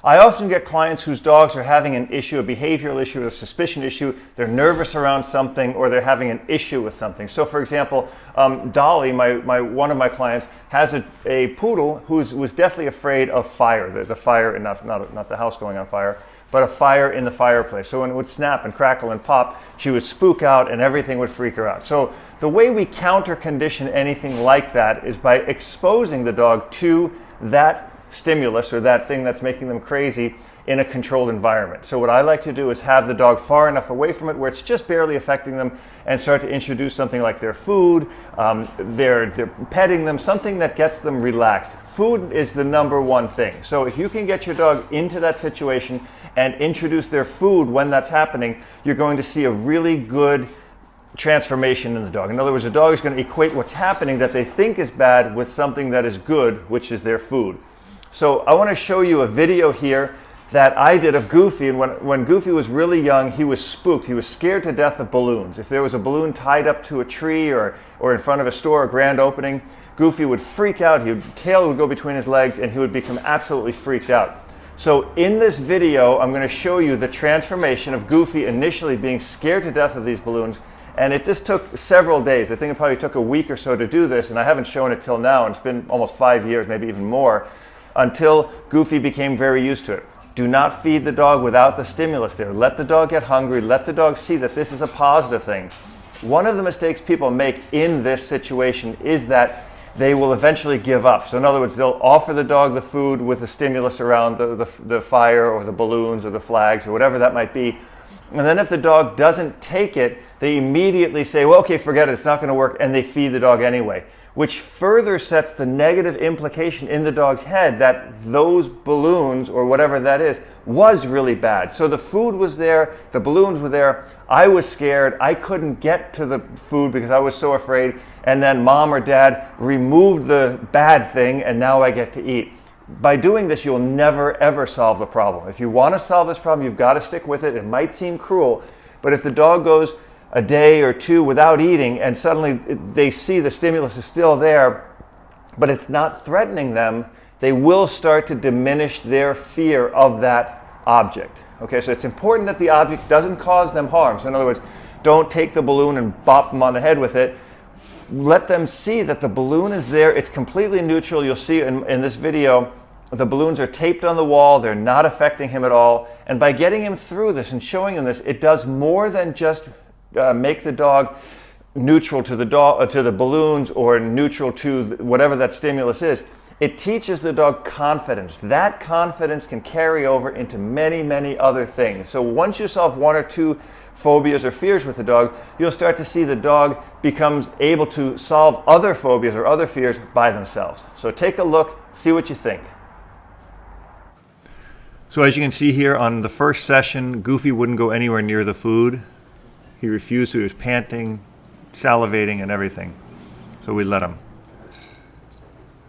I often get clients whose dogs are having an issue, a behavioral issue, a suspicion issue. They're nervous around something, or they're having an issue with something. So for example, Dolly, one of my clients, has a poodle who was deathly afraid of fire, the fire, and not the house going on fire, but a fire in the fireplace. So when it would snap and crackle and pop, she would spook out and everything would freak her out. So the way we counter condition anything like that is by exposing the dog to that stimulus or that thing that's making them crazy in a controlled environment. So what I like to do is have the dog far enough away from it where it's just barely affecting them, and start to introduce something like their food, they're petting them, something that gets them relaxed. Food is the number one thing. So if you can get your dog into that situation and introduce their food when that's happening, you're going to see a really good transformation in the dog. In other words, the dog is going to equate what's happening that they think is bad with something that is good, which is their food. So I want to show you a video here that I did of Goofy, and when Goofy was really young, he was spooked. He was scared to death of balloons. If there was a balloon tied up to a tree or in front of a store, a grand opening, Goofy would freak out. His tail would go between his legs and he would become absolutely freaked out. So in this video, I'm going to show you the transformation of Goofy initially being scared to death of these balloons. And this took several days. I think it probably took a week or so to do this, and I haven't shown it till now, and it's been almost 5 years, maybe even more, until Goofy became very used to it. Do not feed the dog without the stimulus there. Let the dog get hungry. Let the dog see that this is a positive thing. One of the mistakes people make in this situation is that they will eventually give up. So in other words, they'll offer the dog the food with the stimulus around the fire or the balloons or the flags or whatever that might be. And then if the dog doesn't take it, they immediately say, well, okay, forget it, it's not going to work, and they feed the dog anyway, which further sets the negative implication in the dog's head that those balloons or whatever that is was really bad. So the food was there, the balloons were there, I was scared, I couldn't get to the food because I was so afraid, and then mom or dad removed the bad thing and now I get to eat. By doing this, you'll never ever solve the problem. If you want to solve this problem, you've got to stick with it. It might seem cruel, but if the dog goes a day or two without eating and suddenly they see the stimulus is still there, but it's not threatening them, they will start to diminish their fear of that object. Okay, so it's important that the object doesn't cause them harm. So in other words, don't take the balloon and bop them on the head with it. Let them see that the balloon is there. It's completely neutral. You'll see in this video, the balloons are taped on the wall. They're not affecting him at all. And by getting him through this and showing him this, it does more than just make the dog neutral to the balloons or neutral to whatever that stimulus is. It teaches the dog confidence. That confidence can carry over into many, many other things. So once you solve one or two phobias or fears with the dog, you'll start to see the dog becomes able to solve other phobias or other fears by themselves. So take a look, see what you think. So as you can see here on the first session, Goofy wouldn't go anywhere near the food. He refused to. He was panting, salivating, and everything. So we let him.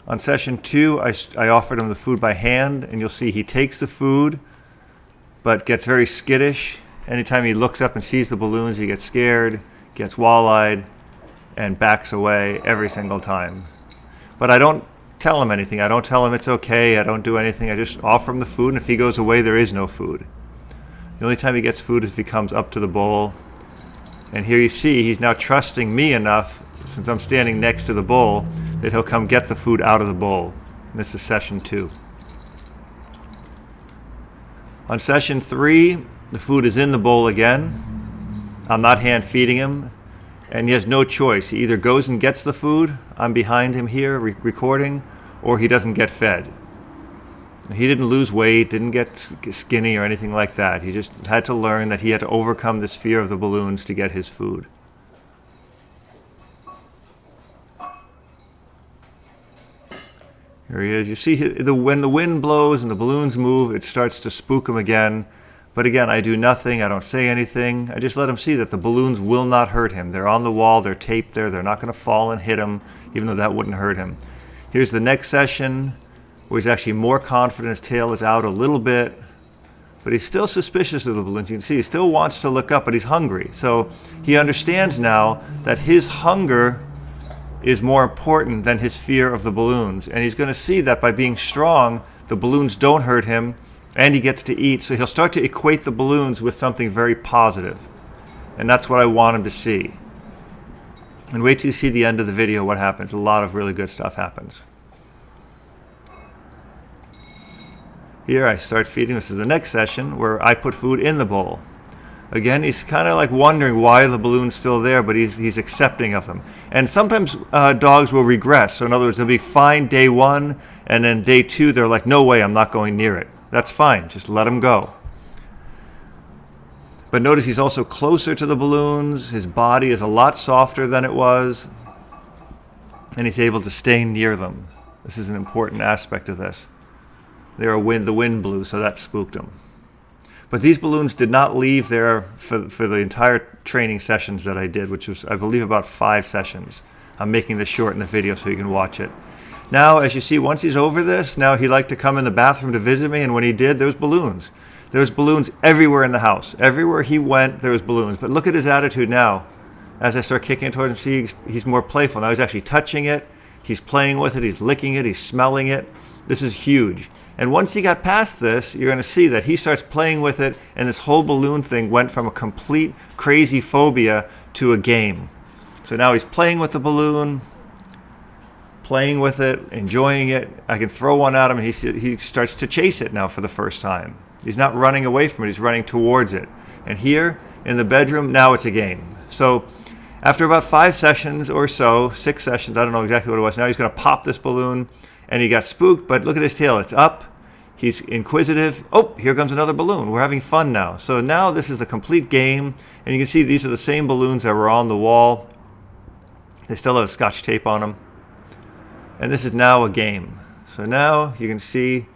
On session 2, I offered him the food by hand, and you'll see he takes the food, but gets very skittish. Anytime he looks up and sees the balloons, he gets scared, gets wall-eyed, and backs away every single time. But I don't tell him anything. I don't tell him it's okay. I don't do anything. I just offer him the food, and if he goes away, there is no food. The only time he gets food is if he comes up to the bowl. And here you see he's now trusting me enough, since I'm standing next to the bowl, that he'll come get the food out of the bowl. And this is session 2. On session 3, the food is in the bowl again. I'm not hand feeding him, and he has no choice. He either goes and gets the food, I'm behind him here recording, or he doesn't get fed. He didn't lose weight, didn't get skinny or anything like that. He just had to learn that he had to overcome this fear of the balloons to get his food. Here he is. You see, when the wind blows and the balloons move, it starts to spook him again. But again, I do nothing. I don't say anything. I just let him see that the balloons will not hurt him. They're on the wall. They're taped there. They're not going to fall and hit him, even though that wouldn't hurt him. Here's the next session, where he's actually more confident. His tail is out a little bit, but he's still suspicious of the balloons. You can see he still wants to look up, but he's hungry. So he understands now that his hunger is more important than his fear of the balloons. And he's going to see that by being strong, the balloons don't hurt him, and he gets to eat. So he'll start to equate the balloons with something very positive. And that's what I want him to see. And wait till you see the end of the video what happens. A lot of really good stuff happens. Here I start feeding. This is the next session where I put food in the bowl. Again, he's kind of like wondering why the balloon's still there, but he's accepting of them. And sometimes dogs will regress. So in other words, they'll be fine day 1, and then day 2, they're like, no way, I'm not going near it. That's fine. Just let him go. But notice he's also closer to the balloons. His body is a lot softer than it was. And he's able to stay near them. This is an important aspect of this. The wind blew, so that spooked him. But these balloons did not leave there for the entire training sessions that I did, which was, I believe, about 5 sessions. I'm making this short in the video so you can watch it. Now, as you see, once he's over this, now he liked to come in the bathroom to visit me, and when he did, there was balloons. There was balloons everywhere in the house. Everywhere he went, there was balloons. But look at his attitude now. As I start kicking it towards him, see, he's more playful. Now he's actually touching it. He's playing with it. He's licking it. He's smelling it. This is huge. And once he got past this, you're going to see that he starts playing with it, and this whole balloon thing went from a complete crazy phobia to a game. So now he's playing with the balloon, playing with it, enjoying it. I can throw one at him, and he starts to chase it now for the first time. He's not running away from it, he's running towards it. And here in the bedroom, now it's a game. So after about 5 sessions or so, 6 sessions, I don't know exactly what it was, now he's going to pop this balloon. And he got spooked, but look at his tail. It's up. He's inquisitive. Oh, here comes another balloon. We're having fun now. So now this is a complete game. And you can see these are the same balloons that were on the wall. They still have Scotch tape on them. And this is now a game. So now you can see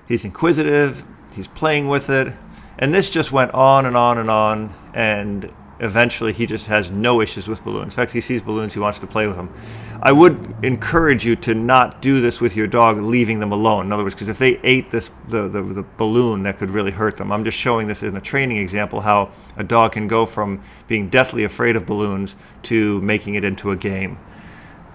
he's inquisitive. He's playing with it. And this just went on and on and on. And eventually he just has no issues with balloons. In fact, he sees balloons, he wants to play with them. I would encourage you to not do this with your dog, leaving them alone. In other words, because if they ate the balloon, that could really hurt them. I'm just showing this in a training example how a dog can go from being deathly afraid of balloons to making it into a game.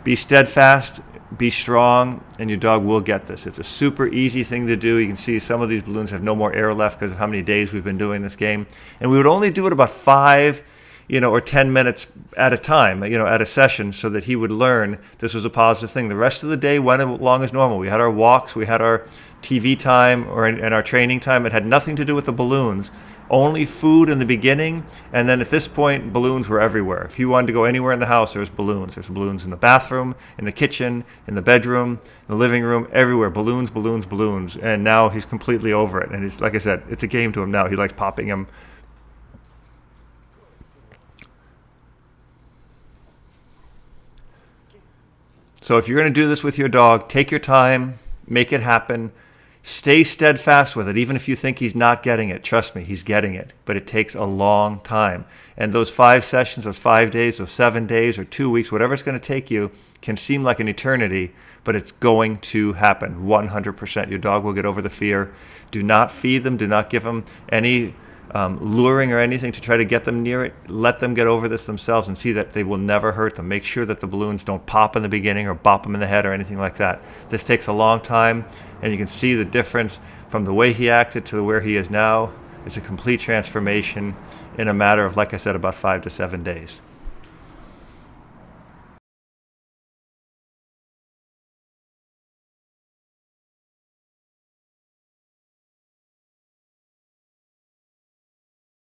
Be steadfast, be strong, and your dog will get this. It's a super easy thing to do. You can see some of these balloons have no more air left because of how many days we've been doing this game. And we would only do it about 5 or 10 minutes at a time, at a session, so that he would learn this was a positive thing. The rest of the day went along as normal. We had our walks, we had our TV time, and our training time. It had nothing to do with the balloons. Only food in the beginning, and then at this point, balloons were everywhere. If he wanted to go anywhere in the house, there was balloons. There's balloons in the bathroom, in the kitchen, in the bedroom, in the living room, everywhere. Balloons, balloons, balloons. And now he's completely over it. And he's, like I said, it's a game to him now. He likes popping them. So if you're going to do this with your dog, take your time, make it happen. Stay steadfast with it, even if you think he's not getting it. Trust me, he's getting it, but it takes a long time. And those 5 sessions, those 5 days, those 7 days, or 2 weeks, whatever it's going to take you, can seem like an eternity, but it's going to happen 100%. Your dog will get over the fear. Do not feed them. Do not give them any luring or anything to try to get them near it. Let them get over this themselves and see that they will never hurt them. Make sure that the balloons don't pop in the beginning or bop them in the head or anything like that. This takes a long time, and you can see the difference from the way he acted to where he is now. It's a complete transformation in a matter of, like I said, about 5 to 7 days.